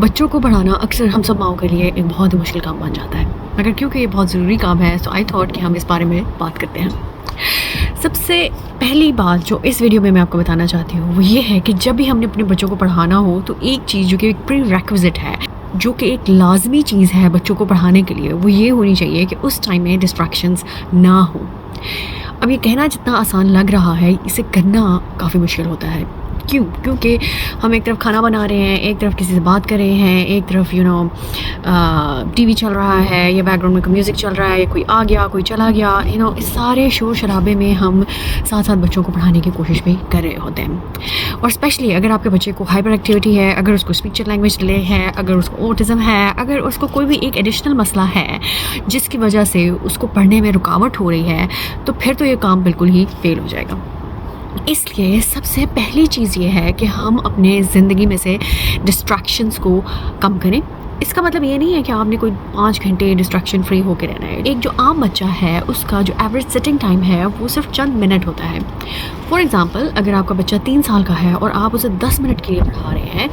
بچوں کو پڑھانا اکثر ہم سب ماؤں کے لیے ایک بہت مشکل کام بن جاتا ہے، مگر کیونکہ یہ بہت ضروری کام ہے تو آئی تھاٹ کہ ہم اس بارے میں بات کرتے ہیں۔ سب سے پہلی بات جو اس ویڈیو میں آپ کو بتانا چاہتی ہوں وہ یہ ہے کہ جب بھی ہم نے اپنے بچوں کو پڑھانا ہو تو ایک چیز جو کہ ایک پری ریکوزٹ ہے، جو کہ ایک لازمی چیز ہے بچوں کو پڑھانے کے لیے، وہ یہ ہونی چاہیے کہ اس ٹائم میں ڈسٹریکشنز نہ ہوں۔ اب یہ کہنا جتنا آسان لگ رہا ہے، اسے کرنا کافی مشکل ہوتا ہے۔ کیونکہ ہم ایک طرف کھانا بنا رہے ہیں، ایک طرف کسی سے بات کر رہے ہیں، ایک طرف ٹی وی چل رہا ہے یا بیک گراؤنڈ میں کوئی میوزک چل رہا ہے، کوئی آ گیا کوئی چلا گیا، اس سارے شور شرابے میں ہم ساتھ ساتھ بچوں کو پڑھانے کی کوشش بھی کر رہے ہوتے ہیں۔ اور اسپیشلی اگر آپ کے بچے کو ہائپر ایکٹیویٹی ہے، اگر اس کو اسپیچ لینگویج ڈیلے ہے، اگر اس کو اوٹزم ہے، اگر اس کو کوئی بھی ایک ایڈیشنل مسئلہ ہے جس کی وجہ سے اس کو پڑھنے میں رکاوٹ ہو رہی ہے، تو پھر تو یہ کام بالکل ہی فیل ہو جائے گا۔ اس لیے سب سے پہلی چیز یہ ہے کہ ہم اپنے زندگی میں سے ڈسٹریکشنز کو کم کریں۔ اس کا مطلب یہ نہیں ہے کہ آپ نے کوئی 5 گھنٹے ڈسٹریکشن فری ہو کے رہنا ہے۔ ایک جو عام بچہ ہے اس کا جو ایوریج سٹنگ ٹائم ہے وہ صرف چند منٹ ہوتا ہے۔ فار ایگزامپل، اگر آپ کا بچہ 3 سال کا ہے اور آپ اسے 10 منٹ کے لیے پڑھا رہے ہیں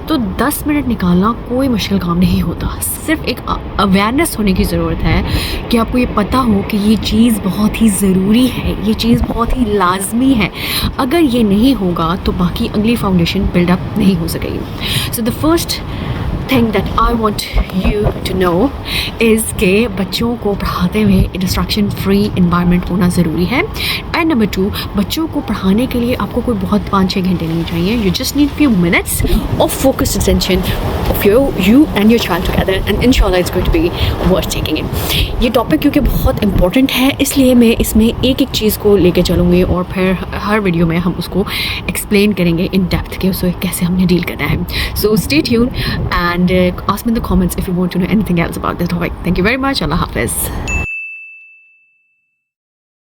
تو 10 منٹ نکالنا کوئی مشکل کام نہیں ہوتا۔ صرف ایک اویئرنیس ہونے کی ضرورت ہے کہ آپ کو یہ پتہ ہو کہ یہ چیز بہت ہی ضروری ہے، یہ چیز بہت ہی لازمی ہے۔ اگر یہ نہیں ہوگا تو باقی اگلی فاؤنڈیشن بلڈ اپ نہیں ہو سکے گی۔ So the first thing that I want you to know is کہ بچوں کو پڑھاتے ہوئے ڈسٹریکشن فری انوائرمنٹ ہونا ضروری ہے۔ اینڈ نمبر 2، بچوں کو پڑھانے کے لیے آپ کو کوئی بہت 5-6 گھنٹے نہیں چاہیے۔ You just need few minutes of focused attention of you and your child together, and ان شاء اللہ it's going to be worth taking it. یہ ٹاپک کیونکہ بہت امپورٹنٹ ہے، اس لیے میں اس میں ایک ایک چیز کو لے کے چلوں گی اور پھر ہر ویڈیو میں ہم اس کو ایکسپلین کریں گے ان ڈیپتھ کہ اسے کیسے ہم نے ڈیل کرنا ہے۔ So stay tune and ask me in the comments if you want to know anything else about this topic. Thank you very much. Allah Hafiz.